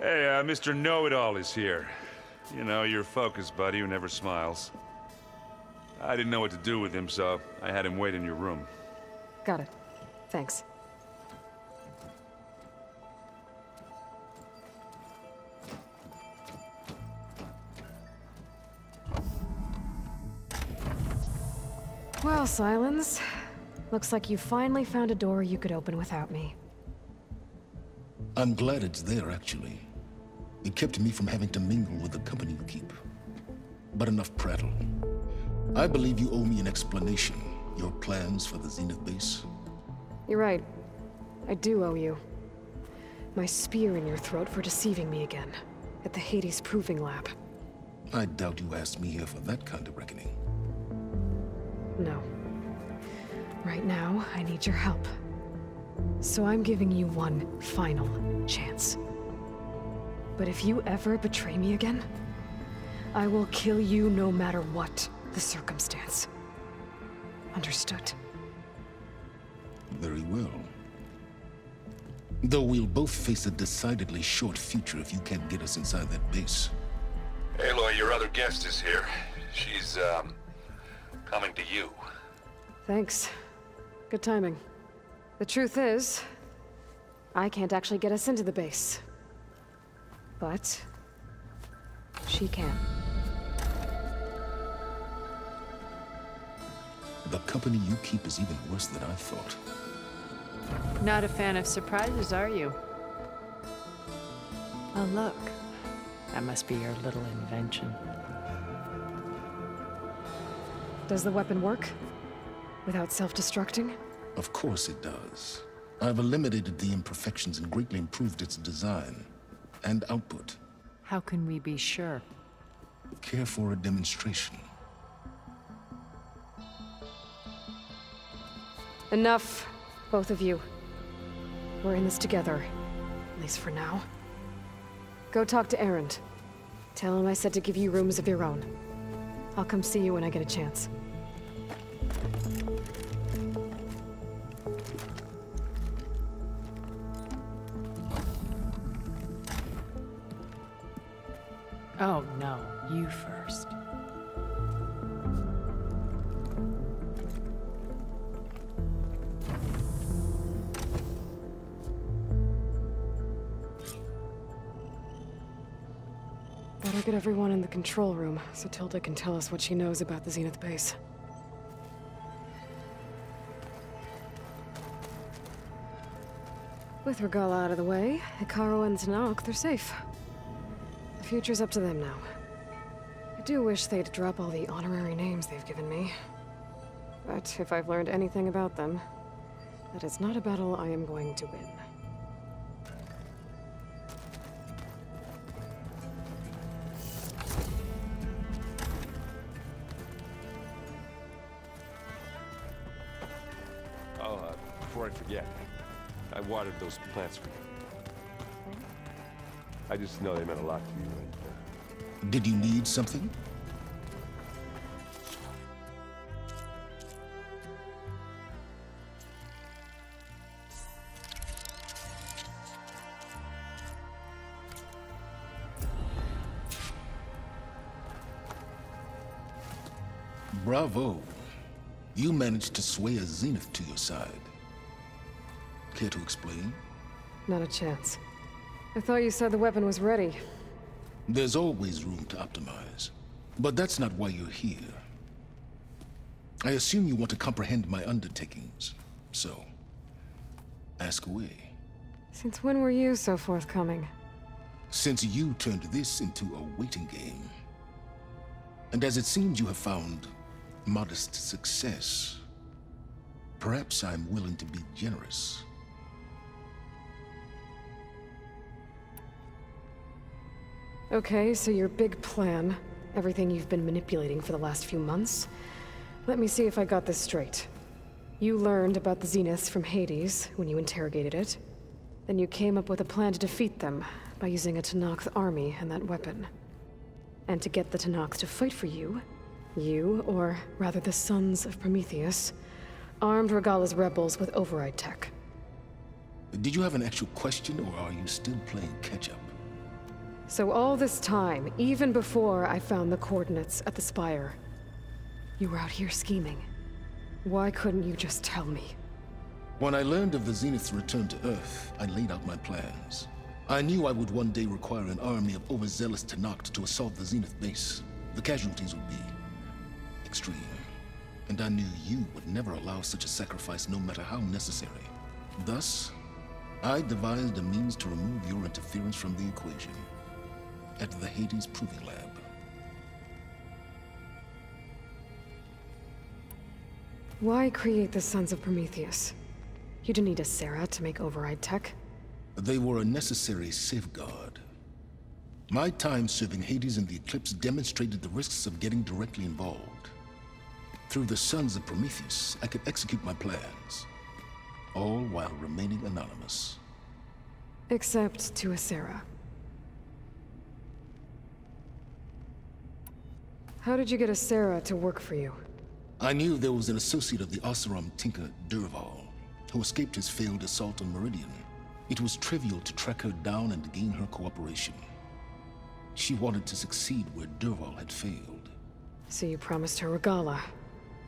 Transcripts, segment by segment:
Hey, Mr. Know-It-All is here. You know, your focus buddy who never smiles. I didn't know what to do with him, so I had him wait in your room. Got it. Thanks. Well, Sylens. Looks like you finally found a door you could open without me. I'm glad it's there, actually. It kept me from having to mingle with the company you keep. But enough prattle. I believe you owe me an explanation. Your plans for the Zenith base? You're right. I do owe you. My spear in your throat for deceiving me again. At the Hades Proving Lab. I doubt you asked me here for that kind of reckoning. No. Right now, I need your help. So I'm giving you one final chance. But if you ever betray me again, I will kill you no matter what the circumstance. Understood? Very well. Though we'll both face a decidedly short future if you can't get us inside that base. Aloy, your other guest is here. She's, coming to you. Thanks. Good timing. The truth is, I can't actually get us into the base. But she can. The company you keep is even worse than I thought. Not a fan of surprises, are you? Oh, look. That must be your little invention. Does the weapon work? Without self-destructing? Of course it does. I've eliminated the imperfections and greatly improved its design and output. How can we be sure? Care for a demonstration? Enough, both of you. We're in this together, at least for now. Go talk to Erend. Tell him I said to give you rooms of your own. I'll come see you when I get a chance. Oh, no. You first. Better get everyone in the control room, so Tilda can tell us what she knows about the Zenith base. With Regalla out of the way, Hekarro and Tenakth, they're safe. The future's up to them now. I do wish they'd drop all the honorary names they've given me. But if I've learned anything about them, that is not a battle I am going to win. Before I forget, I watered those plants for you. I just know they meant a lot to you, and, Did you need something? Bravo. You managed to sway a Zenith to your side. Care to explain? Not a chance. I thought you said the weapon was ready. There's always room to optimize. But that's not why you're here. I assume you want to comprehend my undertakings. So, ask away. Since when were you so forthcoming? Since you turned this into a waiting game. And as it seems you have found modest success, perhaps I'm willing to be generous. Okay, so your big plan, everything you've been manipulating for the last few months. Let me see if I got this straight. You learned about the Zeniths from Hades when you interrogated it. Then you came up with a plan to defeat them by using a Tenakth army and that weapon. And to get the Tenakth to fight for you, or rather the Sons of Prometheus, armed Regalla's rebels with override tech. Did you have an actual question, or are you still playing catch-up? So all this time, even before I found the coordinates at the Spire, you were out here scheming. Why couldn't you just tell me? When I learned of the Zenith's return to Earth, I laid out my plans. I knew I would one day require an army of overzealous Tenakth to assault the Zenith base. The casualties would be extreme. And I knew you would never allow such a sacrifice, no matter how necessary. Thus, I devised a means to remove your interference from the equation at the Hades Proving Lab. Why create the Sons of Prometheus? You didn't need a Sarah to make override tech. They were a necessary safeguard. My time serving Hades and the Eclipse demonstrated the risks of getting directly involved. Through the Sons of Prometheus, I could execute my plans, all while remaining anonymous. Except to a Sarah. How did you get a Sarah to work for you? I knew there was an associate of the Oseram tinker, Dervahl, who escaped his failed assault on Meridian. It was trivial to track her down and gain her cooperation. She wanted to succeed where Dervahl had failed. So you promised her Regalla,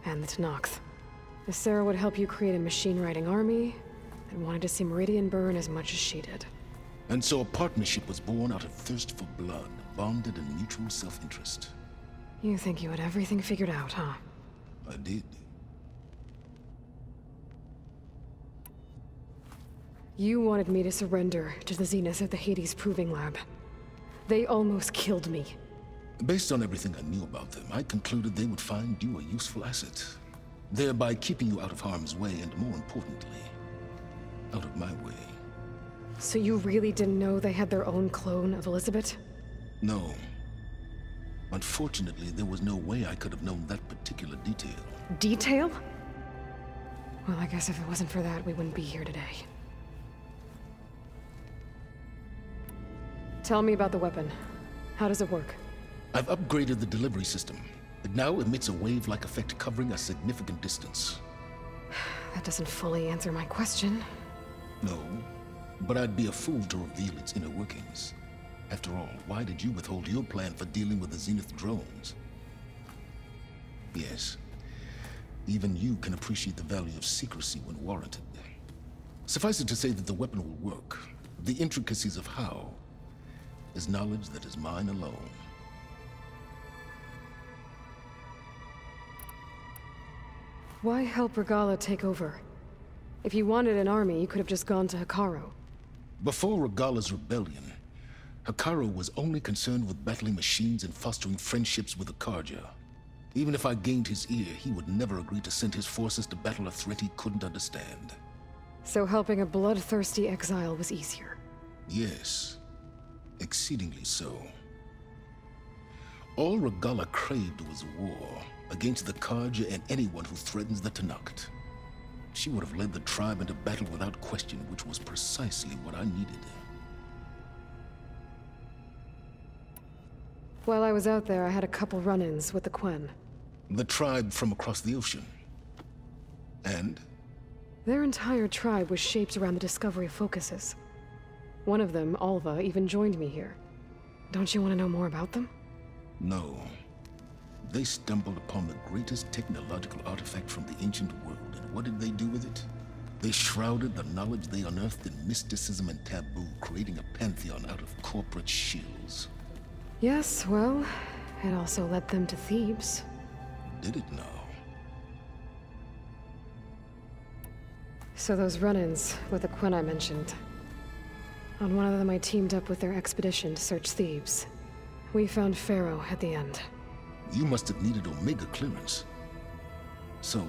and the Tenakth. The Sarah would help you create a machine-riding army, and wanted to see Meridian burn as much as she did. And so a partnership was born out of thirst for blood, bonded in mutual self-interest. You think you had everything figured out, huh? I did. You wanted me to surrender to the Zenith at the Hades Proving Lab. They almost killed me. Based on everything I knew about them, I concluded they would find you a useful asset, thereby keeping you out of harm's way and, more importantly, out of my way. So you really didn't know they had their own clone of Elizabeth? No. Unfortunately, there was no way I could have known that particular detail. Detail? Well, I guess if it wasn't for that, we wouldn't be here today. Tell me about the weapon. How does it work? I've upgraded the delivery system. It now emits a wave-like effect covering a significant distance. That doesn't fully answer my question. No, but I'd be a fool to reveal its inner workings. After all, why did you withhold your plan for dealing with the Zenith drones? Yes, even you can appreciate the value of secrecy when warranted. Suffice it to say that the weapon will work. The intricacies of how is knowledge that is mine alone. Why help Regalla take over? If you wanted an army, you could have just gone to Hekarro. Before Regalla's rebellion, Hekarro was only concerned with battling machines and fostering friendships with the Carja. Even if I gained his ear, he would never agree to send his forces to battle a threat he couldn't understand. So helping a bloodthirsty exile was easier? Yes, exceedingly so. All Regalla craved was war against the Carja and anyone who threatens the Tenakth. She would have led the tribe into battle without question, which was precisely what I needed. While I was out there, I had a couple run-ins with the Quen. The tribe from across the ocean. And? Their entire tribe was shaped around the discovery of focuses. One of them, Alva, even joined me here. Don't you want to know more about them? No. They stumbled upon the greatest technological artifact from the ancient world, and what did they do with it? They shrouded the knowledge they unearthed in mysticism and taboo, creating a pantheon out of corporate shills. Yes, well, it also led them to Thebes. Did it now? So those run-ins with the Quen I mentioned. On one of them I teamed up with their expedition to search Thebes. We found Pharaoh at the end. You must have needed Omega clearance. So,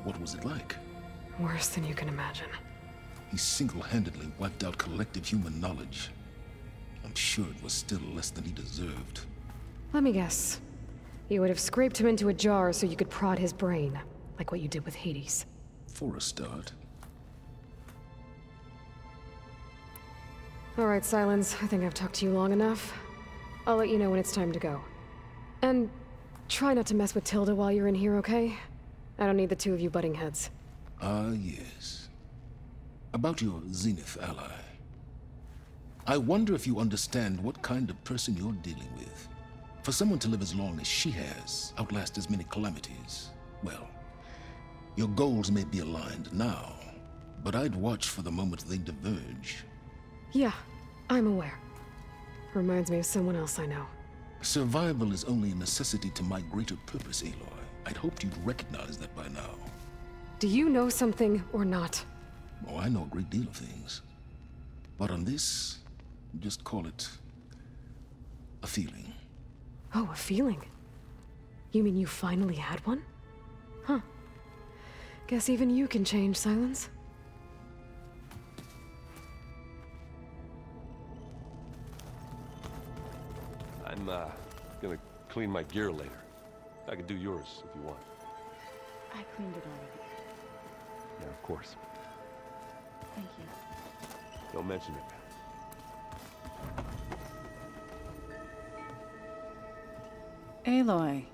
what was it like? Worse than you can imagine. He single-handedly wiped out collective human knowledge. I'm sure it was still less than he deserved. Let me guess. You would have scraped him into a jar so you could prod his brain, like what you did with Hades. For a start. All right, Silence. I think I've talked to you long enough. I'll let you know when it's time to go. And try not to mess with Tilda while you're in here, okay? I don't need the two of you butting heads. Ah, yes. About your Zenith ally. I wonder if you understand what kind of person you're dealing with. For someone to live as long as she has, outlast as many calamities, well, your goals may be aligned now, but I'd watch for the moment they diverge. Yeah, I'm aware. Reminds me of someone else I know. Survival is only a necessity to my greater purpose, Aloy. I'd hoped you'd recognize that by now. Do you know something or not? Oh, I know a great deal of things. But on this, just call it a feeling. Oh, a feeling? You mean you finally had one? Huh. Guess even you can change, Silence. I'm, gonna clean my gear later. I can do yours if you want. I cleaned it already. Yeah, of course. Thank you. Don't mention it. Aloy,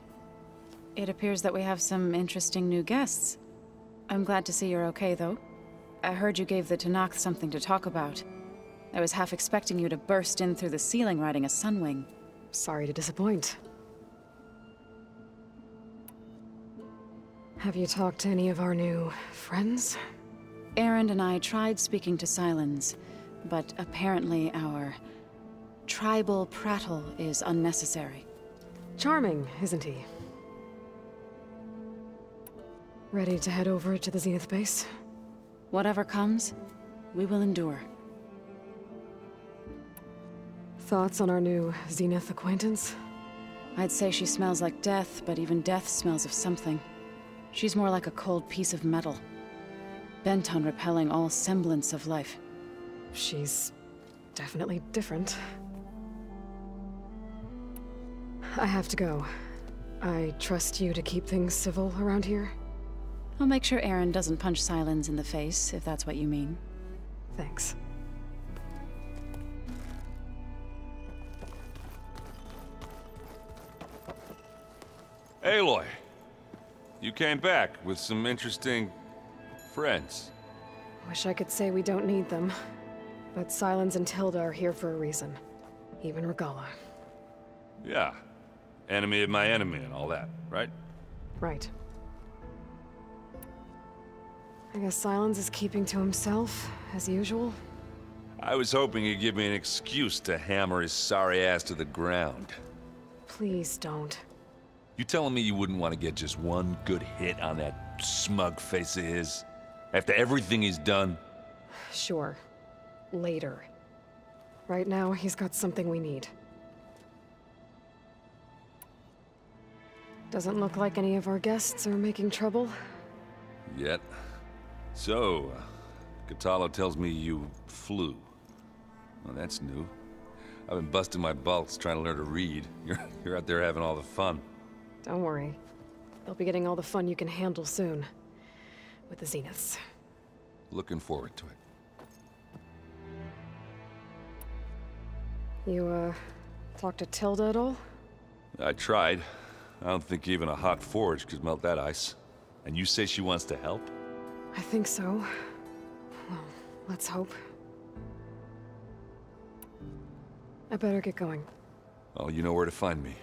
it appears that we have some interesting new guests. I'm glad to see you're okay, though. I heard you gave the Tenakth something to talk about. I was half expecting you to burst in through the ceiling riding a Sunwing. Sorry to disappoint. Have you talked to any of our new friends? Erend and I tried speaking to Sylens, but apparently our tribal prattle is unnecessary. Charming, isn't he? Ready to head over to the Zenith base? Whatever comes, we will endure. Thoughts on our new Zenith acquaintance? I'd say she smells like death, but even death smells of something. She's more like a cold piece of metal, bent on repelling all semblance of life. She's definitely different. I have to go. I trust you to keep things civil around here? I'll make sure Erend doesn't punch Sylens in the face, if that's what you mean. Thanks. Aloy, you came back with some interesting friends. Wish I could say we don't need them. But Sylens and Tilda are here for a reason. Even Regalla. Yeah. Enemy of my enemy and all that, right? Right. I guess Sylens is keeping to himself, as usual. I was hoping he'd give me an excuse to hammer his sorry ass to the ground. Please don't. You telling me you wouldn't want to get just one good hit on that smug face of his? After everything he's done? Sure. Later. Right now, he's got something we need. Doesn't look like any of our guests are making trouble. Yet. So, Kotallo tells me you flew. Well, that's new. I've been busting my balls trying to learn to read. You're out there having all the fun. Don't worry. You'll be getting all the fun you can handle soon. With the Zeniths. Looking forward to it. You, talked to Tilda at all? I tried. I don't think even a hot forge could melt that ice. And you say she wants to help? I think so. Well, let's hope. I better get going. Oh, you know where to find me.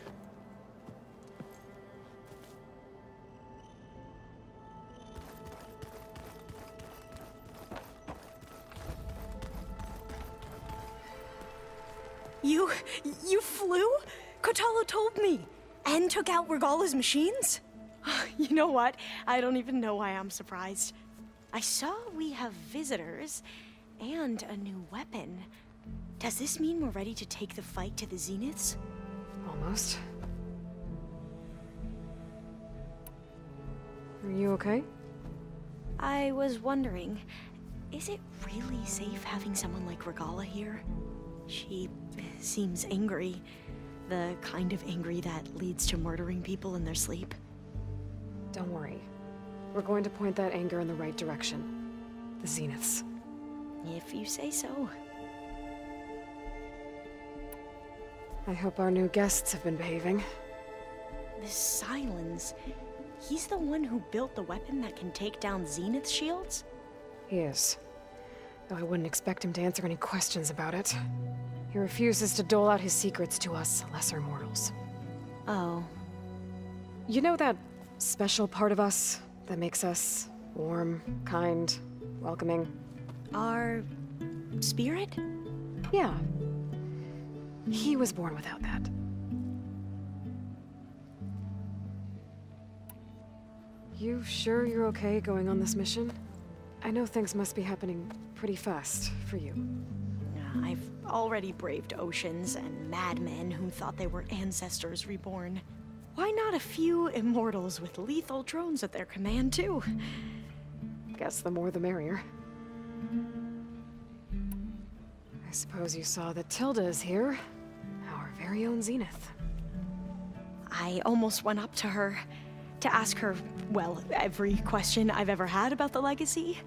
You flew? Kotallo told me. And took out Regalla's machines? You know what? I don't even know why I'm surprised. I saw we have visitors and a new weapon. Does this mean we're ready to take the fight to the Zeniths? Almost. Are you okay? I was wondering, is it really safe having someone like Regalla here? She seems angry. The kind of angry that leads to murdering people in their sleep. Don't worry. We're going to point that anger in the right direction. The Zeniths. If you say so. I hope our new guests have been behaving. This Sylens, he's the one who built the weapon that can take down Zenith shields? He is. though I wouldn't expect him to answer any questions about it. He refuses to dole out his secrets to us lesser mortals. Oh. You know that special part of us that makes us warm, kind, welcoming? Our spirit? Yeah. He was born without that. You sure you're okay going on this mission? I know things must be happening pretty fast for you. I've already braved oceans and madmen who thought they were ancestors reborn. Why not a few immortals with lethal drones at their command, too? Guess the more the merrier. I suppose you saw that Tilda is here. Our very own Zenith. I almost went up to her to ask her, well, every question I've ever had about the legacy.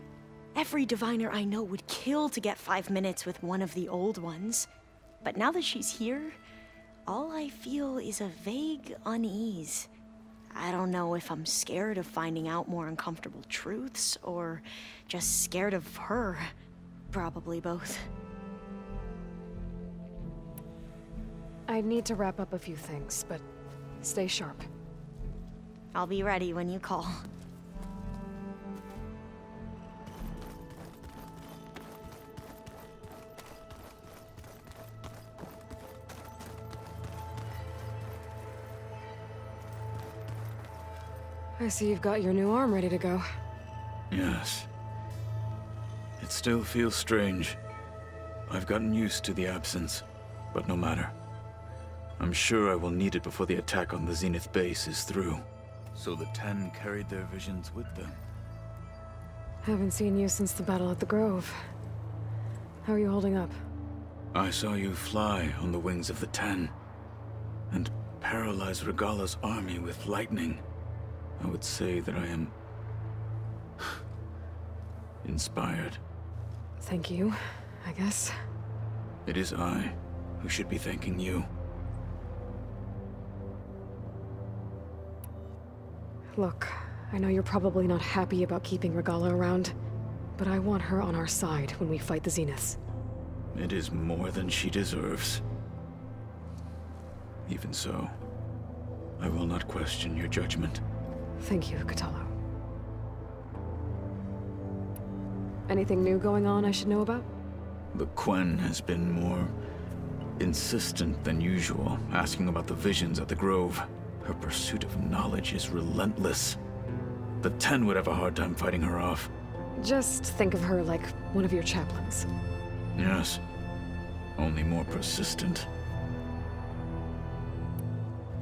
Every diviner I know would kill to get 5 minutes with one of the old ones. But now that she's here, all I feel is a vague unease. I don't know if I'm scared of finding out more uncomfortable truths, or just scared of her. Probably both. I need to wrap up a few things, but stay sharp. I'll be ready when you call. I see you've got your new arm ready to go. Yes. It still feels strange. I've gotten used to the absence, but no matter. I'm sure I will need it before the attack on the Zenith base is through. So the Ten carried their visions with them. Haven't seen you since the battle at the Grove. How are you holding up? I saw you fly on the wings of the Ten, and paralyze Regalla's army with lightning. I would say that I am inspired. Thank you, I guess. It is I who should be thanking you. Look, I know you're probably not happy about keeping Regalla around, but I want her on our side when we fight the Zeniths. It is more than she deserves. Even so, I will not question your judgment. Thank you, Kotallo. Anything new going on I should know about? The Quen has been more insistent than usual, asking about the visions at the Grove. Her pursuit of knowledge is relentless. The Ten would have a hard time fighting her off. Just think of her like one of your chaplains. Yes, only more persistent.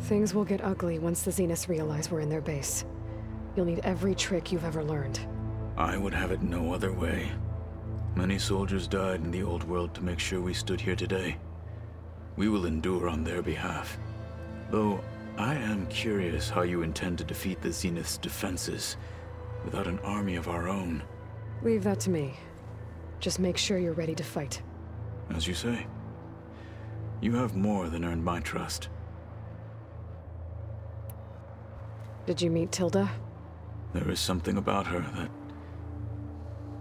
Things will get ugly once the Zeniths realize we're in their base. You'll need every trick you've ever learned. I would have it no other way. Many soldiers died in the old world to make sure we stood here today. We will endure on their behalf. Though, I am curious how you intend to defeat the Zenith's defenses without an army of our own. Leave that to me. Just make sure you're ready to fight. As you say. You have more than earned my trust. Did you meet Tilda? There is something about her that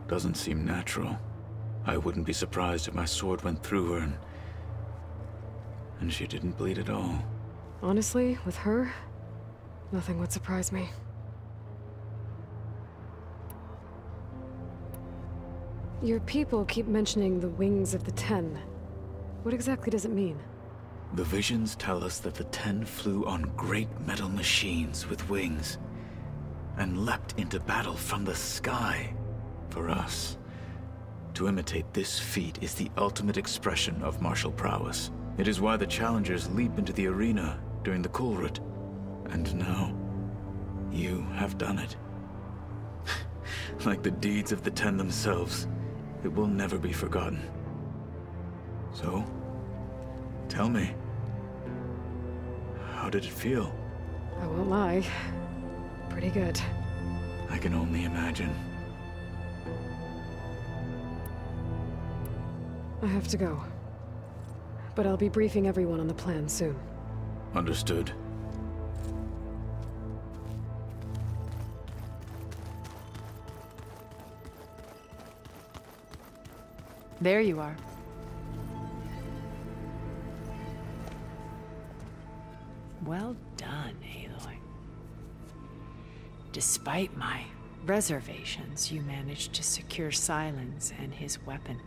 doesn't seem natural. I wouldn't be surprised if my sword went through her and she didn't bleed at all. Honestly, with her, nothing would surprise me. Your people keep mentioning the wings of the Ten. What exactly does it mean? The visions tell us that the Ten flew on great metal machines with wings, and leapt into battle from the sky for us. To imitate this feat is the ultimate expression of martial prowess. It is why the challengers leap into the arena during the Kulrut. And now, you have done it. Like the deeds of the Ten themselves, it will never be forgotten. So, tell me, how did it feel? I won't lie. Pretty good. I can only imagine. I have to go. But I'll be briefing everyone on the plan soon. Understood. There you are. Well done, Aloy. Despite my reservations, you managed to secure Silence and his weapon.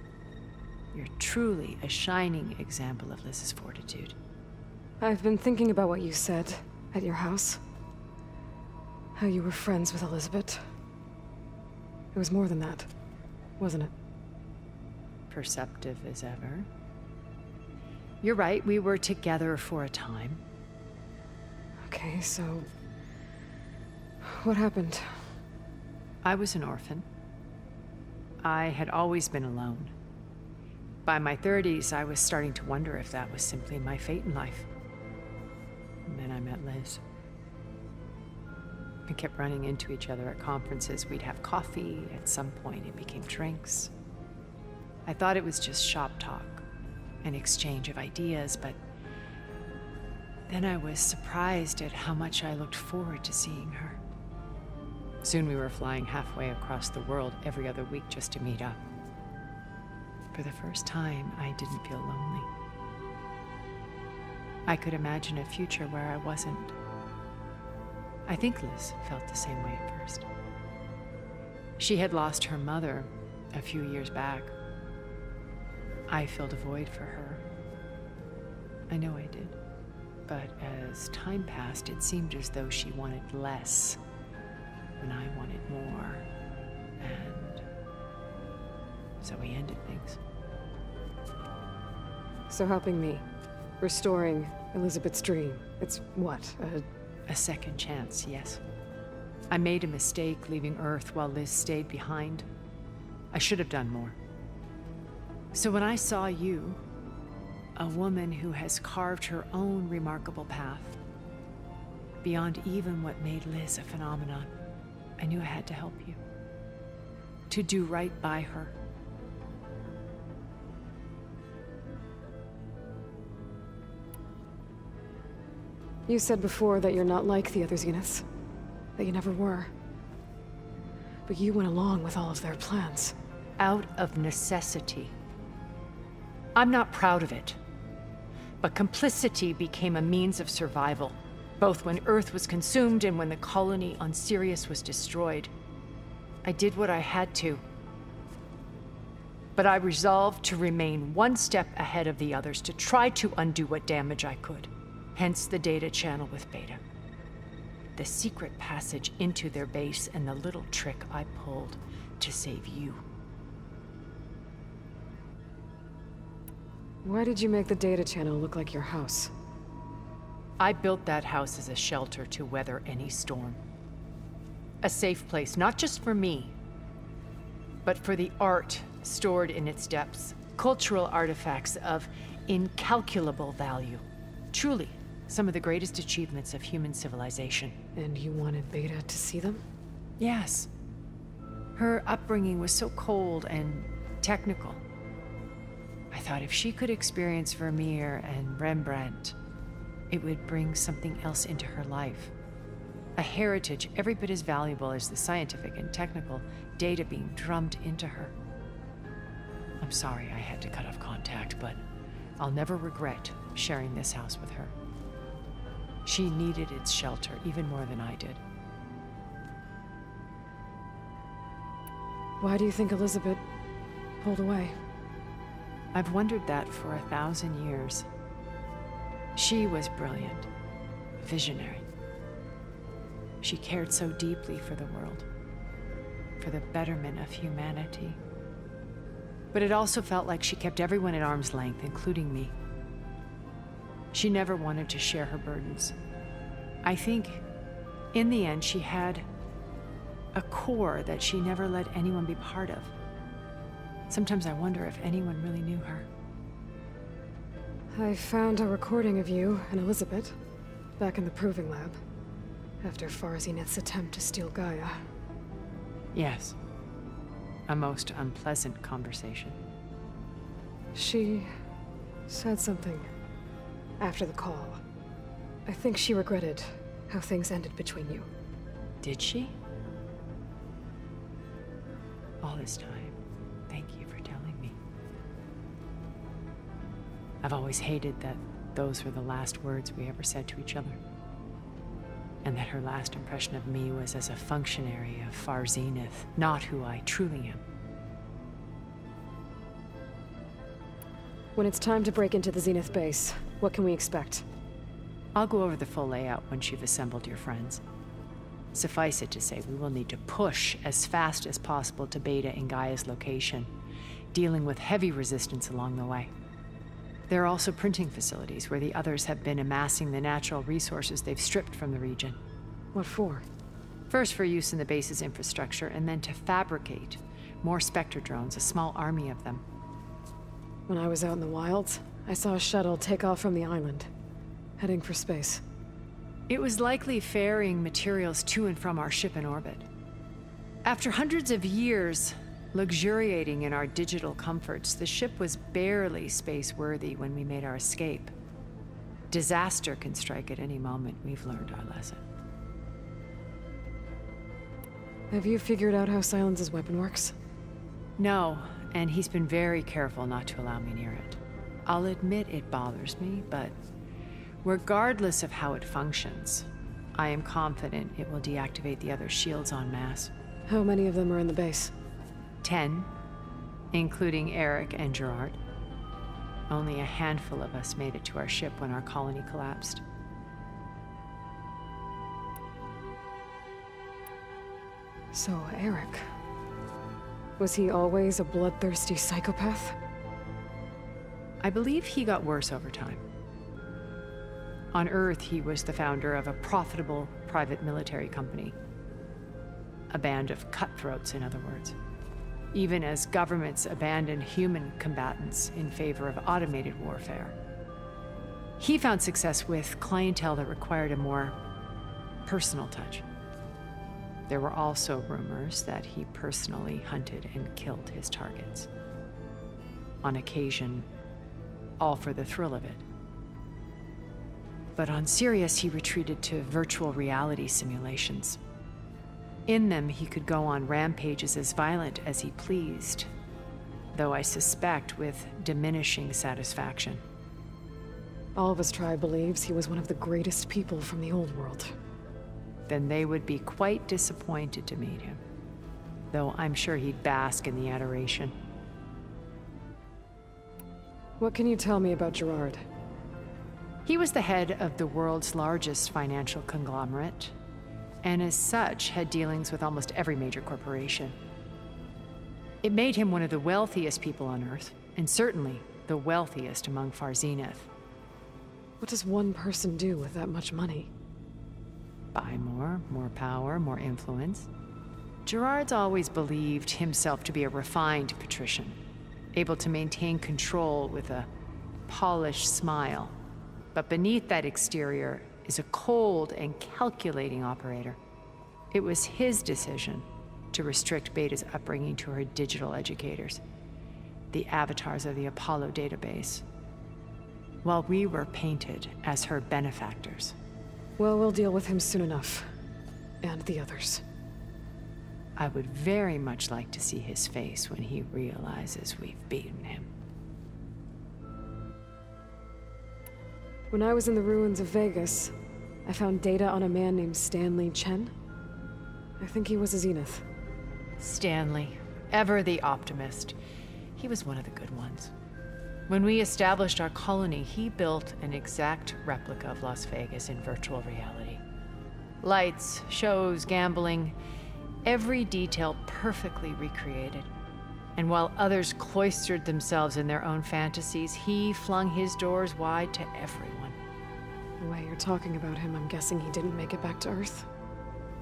You're truly a shining example of Liz's fortitude. I've been thinking about what you said at your house. How you were friends with Elizabeth. It was more than that, wasn't it? Perceptive as ever. You're right, we were together for a time. Okay, so... what happened? I was an orphan. I had always been alone. By my 30s, I was starting to wonder if that was simply my fate in life. And then I met Liz. We kept running into each other at conferences. We'd have coffee. At some point, it became drinks. I thought it was just shop talk, an exchange of ideas, but then I was surprised at how much I looked forward to seeing her. Soon we were flying halfway across the world every other week just to meet up. For the first time, I didn't feel lonely. I could imagine a future where I wasn't. I think Liz felt the same way at first. She had lost her mother a few years back. I filled a void for her. I know I did. But as time passed, it seemed as though she wanted less, and I wanted more. And so we ended things. So helping me, restoring Elizabeth's dream, it's what, A second chance, yes. I made a mistake leaving Earth while Liz stayed behind. I should have done more. So when I saw you, a woman who has carved her own remarkable path, beyond even what made Liz a phenomenon, I knew I had to help you. To do right by her. You said before that you're not like the other Zeniths. That you never were. But you went along with all of their plans. Out of necessity. I'm not proud of it. But complicity became a means of survival, both when Earth was consumed and when the colony on Sirius was destroyed. I did what I had to. But I resolved to remain one step ahead of the others, to try to undo what damage I could. Hence the data channel with Beta. The secret passage into their base and the little trick I pulled to save you. Why did you make the data channel look like your house? I built that house as a shelter to weather any storm. A safe place, not just for me, but for the art stored in its depths. Cultural artifacts of incalculable value. Truly, some of the greatest achievements of human civilization. And you wanted Beta to see them? Yes. Her upbringing was so cold and technical. I thought if she could experience Vermeer and Rembrandt, it would bring something else into her life. A heritage every bit as valuable as the scientific and technical data being drummed into her. I'm sorry I had to cut off contact, but I'll never regret sharing this house with her. She needed its shelter even more than I did. Why do you think Elizabeth pulled away? I've wondered that for 1,000 years. She was brilliant, visionary. She cared so deeply for the world, for the betterment of humanity. But it also felt like she kept everyone at arm's length, including me. She never wanted to share her burdens. I think, in the end, she had a core that she never let anyone be part of. Sometimes I wonder if anyone really knew her. I found a recording of you and Elizabeth back in the Proving Lab, after Far Zenith's attempt to steal Gaia. Yes. A most unpleasant conversation. She said something after the call. I think she regretted how things ended between you. Did she? All this time, thank you for telling me. I've always hated that those were the last words we ever said to each other. And that her last impression of me was as a functionary of Far Zenith, not who I truly am. When it's time to break into the Zenith base, what can we expect? I'll go over the full layout once you've assembled your friends. Suffice it to say, we will need to push as fast as possible to Beta and Gaia's location, dealing with heavy resistance along the way. There are also printing facilities where the others have been amassing the natural resources they've stripped from the region. What for? First for use in the base's infrastructure, and then to fabricate more Spectre drones, a small army of them. When I was out in the wilds, I saw a shuttle take off from the island, heading for space. It was likely ferrying materials to and from our ship in orbit. After hundreds of years luxuriating in our digital comforts, the ship was barely space-worthy when we made our escape. Disaster can strike at any moment. We've learned our lesson. Have you figured out how Silence's weapon works? No, and he's been very careful not to allow me near it. I'll admit it bothers me, but regardless of how it functions, I am confident it will deactivate the other shields en masse. How many of them are in the base? 10, including Eric and Gerard. Only a handful of us made it to our ship when our colony collapsed. So, Eric. Was he always a bloodthirsty psychopath? I believe he got worse over time. On Earth, he was the founder of a profitable private military company. A band of cutthroats, in other words. Even as governments abandoned human combatants in favor of automated warfare. He found success with clientele that required a more personal touch. There were also rumors that he personally hunted and killed his targets. On occasion, all for the thrill of it. But on Sirius, he retreated to virtual reality simulations. In them, he could go on rampages as violent as he pleased, though I suspect with diminishing satisfaction. All of his tribe believes he was one of the greatest people from the old world. Then they would be quite disappointed to meet him, though I'm sure he'd bask in the adoration. What can you tell me about Gerard? He was the head of the world's largest financial conglomerate, and as such had dealings with almost every major corporation. It made him one of the wealthiest people on Earth, and certainly the wealthiest among Far Zenith. What does one person do with that much money? Buy more power, more influence. Gerard's always believed himself to be a refined patrician, able to maintain control with a polished smile. But beneath that exterior is a cold and calculating operator. It was his decision to restrict Beta's upbringing to her digital educators, the avatars of the Apollo database, while we were painted as her benefactors. Well, we'll deal with him soon enough. And the others. I would very much like to see his face when he realizes we've beaten him. When I was in the ruins of Vegas, I found data on a man named Stanley Chen. I think he was a Zenith. Stanley, ever the optimist. He was one of the good ones. When we established our colony, he built an exact replica of Las Vegas in virtual reality. Lights, shows, gambling, every detail perfectly recreated. And while others cloistered themselves in their own fantasies, he flung his doors wide to everyone. The way you're talking about him, I'm guessing he didn't make it back to Earth?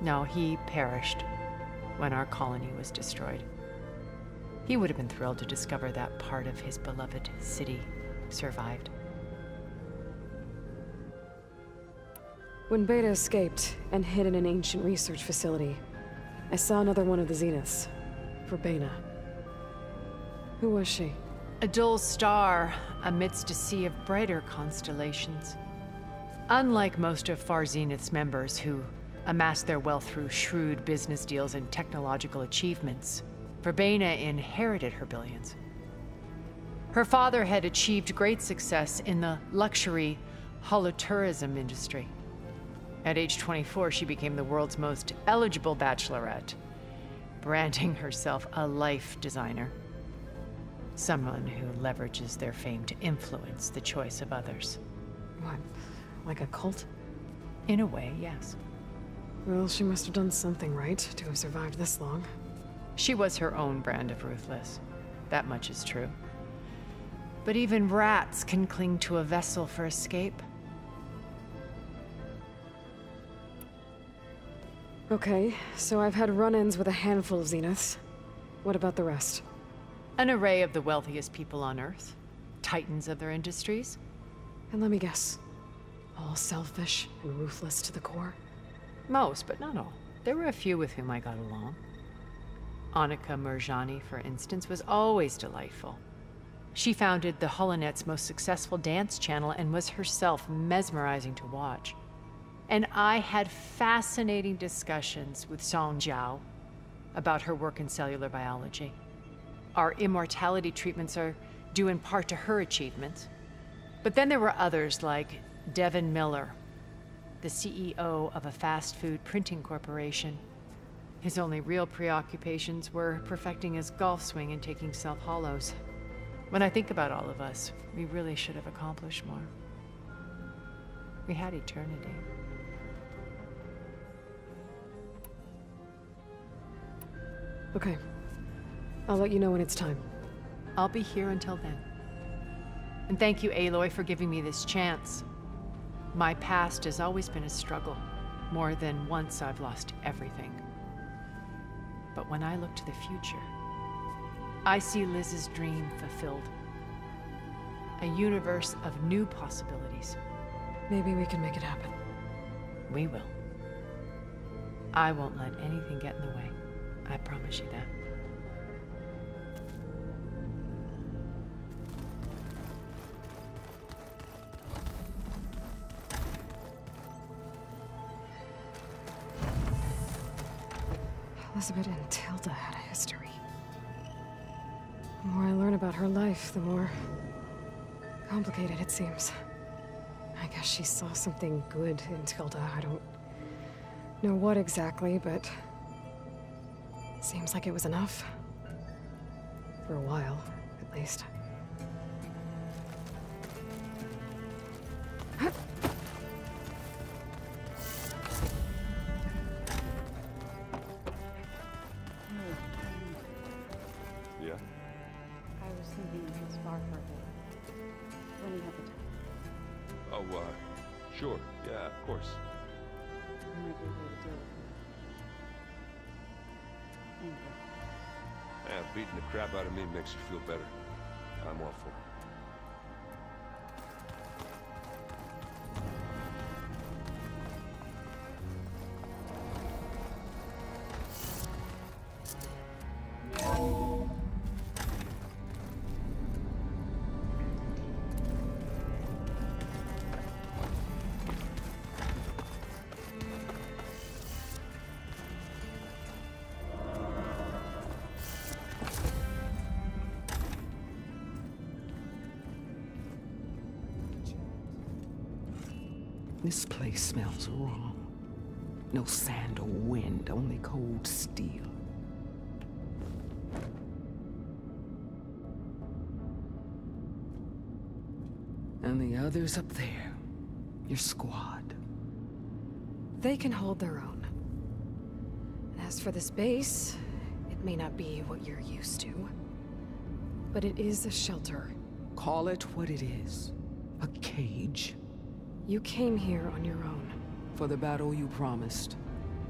No, he perished when our colony was destroyed. He would have been thrilled to discover that part of his beloved city survived. When Beta escaped and hid in an ancient research facility, I saw another one of the Zeniths, Verbena. Who was she? A dull star amidst a sea of brighter constellations. Unlike most of Far Zenith's members who amassed their wealth through shrewd business deals and technological achievements, Verbena inherited her billions. Her father had achieved great success in the luxury holotourism industry. At age 24, she became the world's most eligible bachelorette, branding herself a life designer. Someone who leverages their fame to influence the choice of others. What, like a cult? In a way, yes. Well, she must have done something right to have survived this long. She was her own brand of ruthless. That much is true. But even rats can cling to a vessel for escape. Okay, so I've had run-ins with a handful of Zeniths. What about the rest? An array of the wealthiest people on Earth. Titans of their industries. And let me guess. All selfish and ruthless to the core? Most, but not all. There were a few with whom I got along. Annika Murjani, for instance, was always delightful. She founded the Holonet's most successful dance channel and was herself mesmerizing to watch. And I had fascinating discussions with Song Jiao about her work in cellular biology. Our immortality treatments are due in part to her achievements. But then there were others like Devin Miller, the CEO of a fast food printing corporation. His only real preoccupations were perfecting his golf swing and taking self-hollows. When I think about all of us, we really should have accomplished more. We had eternity. Okay. I'll let you know when it's time. I'll be here until then. And thank you, Aloy, for giving me this chance. My past has always been a struggle. More than once I've lost everything. But when I look to the future, I see Liz's dream fulfilled. A universe of new possibilities. Maybe we can make it happen. We will. I won't let anything get in the way. I promise you that. Elizabeth and Tilda had a history. The more I learn about her life, the more complicated it seems. I guess she saw something good in Tilda. I don't know what exactly, but seems like it was enough. For a while, at least. Yeah? I was thinking of this bar for a bit. When you have the time. Oh, sure. Yeah, of course. There might be a way to deal with it. Thank you. Yeah, beating the crap out of me makes you feel better. I'm all for it. This place smells wrong. No sand or wind, only cold steel. And the others up there, your squad. They can hold their own. And as for this base, it may not be what you're used to. But it is a shelter. Call it what it is. A cage. You came here on your own. For the battle you promised.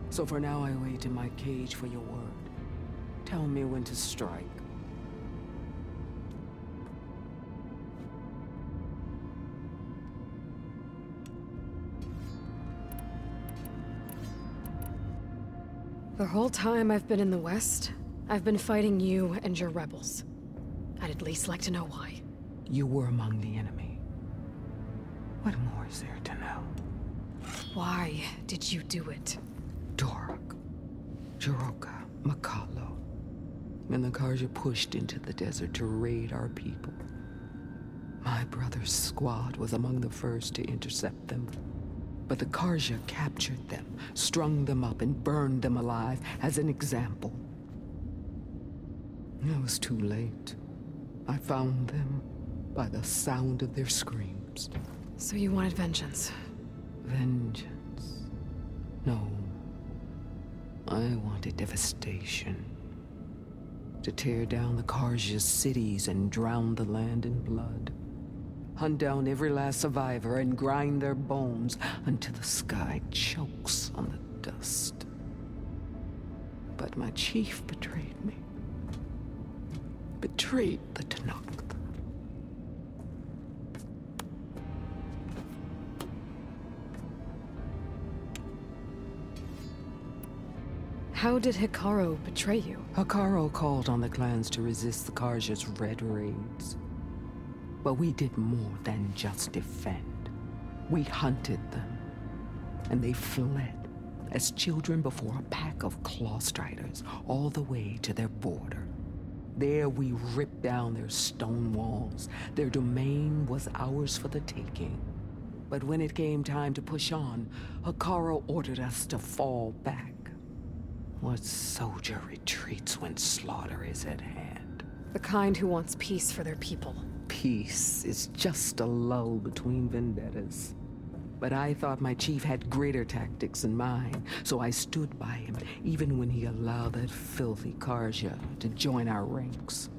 So for now I wait in my cage for your word. Tell me when to strike. The whole time I've been in the West, I've been fighting you and your rebels. I'd at least like to know why. You were among the enemy. What more is there to know? Why did you do it? Torok, Jiroka, Makalo. And the Karja pushed into the desert to raid our people. My brother's squad was among the first to intercept them. But the Carja captured them, strung them up, and burned them alive as an example. It was too late. I found them by the sound of their screams. So you wanted vengeance? Vengeance? No. I wanted devastation. To tear down the Carja's cities and drown the land in blood. Hunt down every last survivor and grind their bones until the sky chokes on the dust. But my chief betrayed me. Betrayed the Tenakth. How did Hekarro betray you? Hekarro called on the clans to resist the Carja's red raids. But we did more than just defend. We hunted them, and they fled as children before a pack of claw striders all the way to their border. There we ripped down their stone walls. Their domain was ours for the taking. But when it came time to push on, Hekarro ordered us to fall back. What soldier retreats when slaughter is at hand? The kind who wants peace for their people. Peace is just a lull between vendettas. But I thought my chief had greater tactics in mind, so I stood by him, even when he allowed that filthy Carja to join our ranks.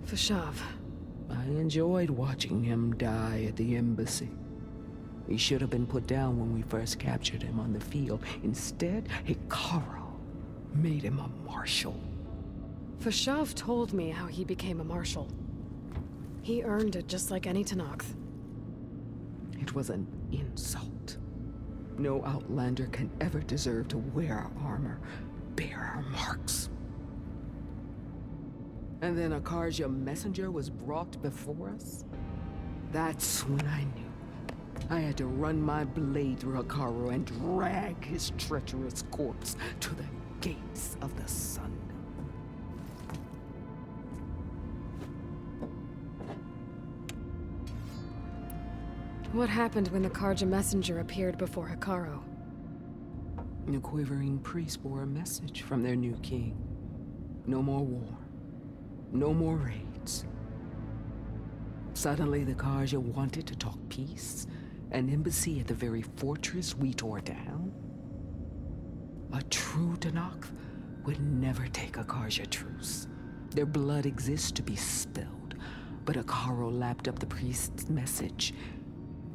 Vashav. I enjoyed watching him die at the embassy. He should have been put down when we first captured him on the field. Instead, Hekarro made him a marshal. Vashav told me how he became a marshal. He earned it just like any Tenakth. It was an insult. No Outlander can ever deserve to wear our armor, bear our marks. And then a Carja messenger was brought before us? That's when I knew. I had to run my blade through Hekarro and drag his treacherous corpse to the gates of the sun. What happened when the Carja messenger appeared before Hekarro? The quivering priest bore a message from their new king. No more war. No more raids. Suddenly the Carja wanted to talk peace. An embassy at the very fortress we tore down? A true Tenakth would never take a Carja truce. Their blood exists to be spilled. But Hekarro lapped up the priest's message.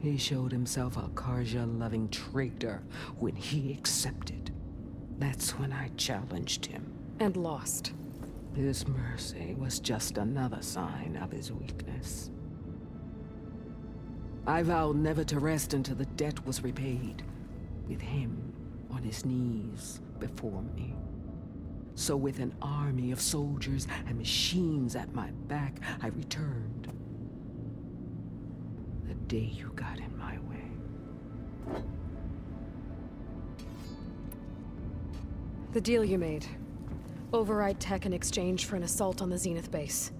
He showed himself a Carja-loving traitor when he accepted. That's when I challenged him. And lost. His mercy was just another sign of his weakness. I vowed never to rest until the debt was repaid, with him on his knees before me. So with an army of soldiers and machines at my back, I returned. The day you got in my way. The deal you made. Override tech in exchange for an assault on the Zenith base.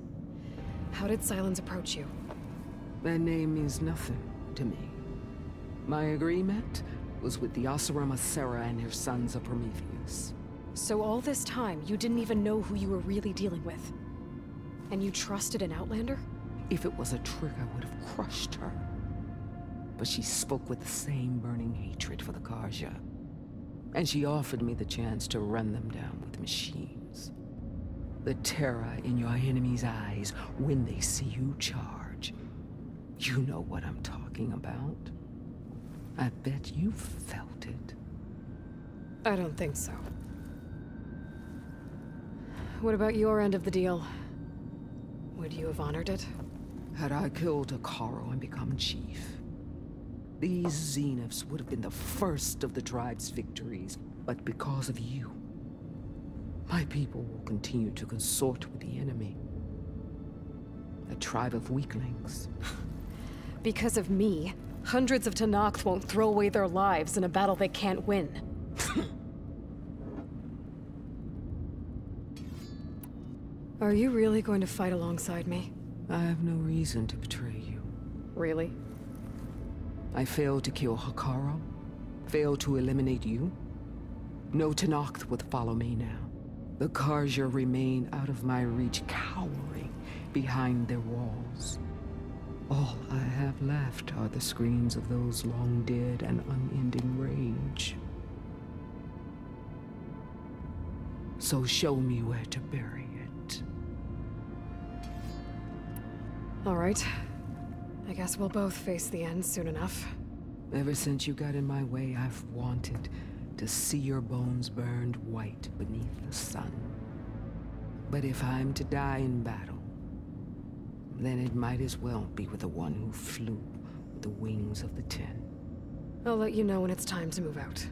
How did Sylens approach you? That name means nothing to me. My agreement was with the Oseram Sera and her sons of Prometheus. So all this time, you didn't even know who you were really dealing with? And you trusted an Outlander? If it was a trick, I would have crushed her. But she spoke with the same burning hatred for the Carja. And she offered me the chance to run them down with machines. The terror in your enemy's eyes when they see you charge. You know what I'm talking about. I bet you felt it. I don't think so. What about your end of the deal? Would you have honored it? Had I killed Hekarro and become chief, these Zeniths would have been the first of the tribe's victories. But because of you, my people will continue to consort with the enemy. A tribe of weaklings. Because of me, hundreds of Tenakth won't throw away their lives in a battle they can't win. Are you really going to fight alongside me? I have no reason to betray you. Really? I failed to kill Hekarro? Failed to eliminate you? No Tenakth would follow me now. The Carja remain out of my reach, cowering behind their walls. All I have left are the screams of those long dead and unending rage. So show me where to bury it. All right. I guess we'll both face the end soon enough. Ever since you got in my way, I've wanted to see your bones burned white beneath the sun. But if I'm to die in battle, then it might as well be with the one who flew with the wings of the Ten. I'll let you know when it's time to move out.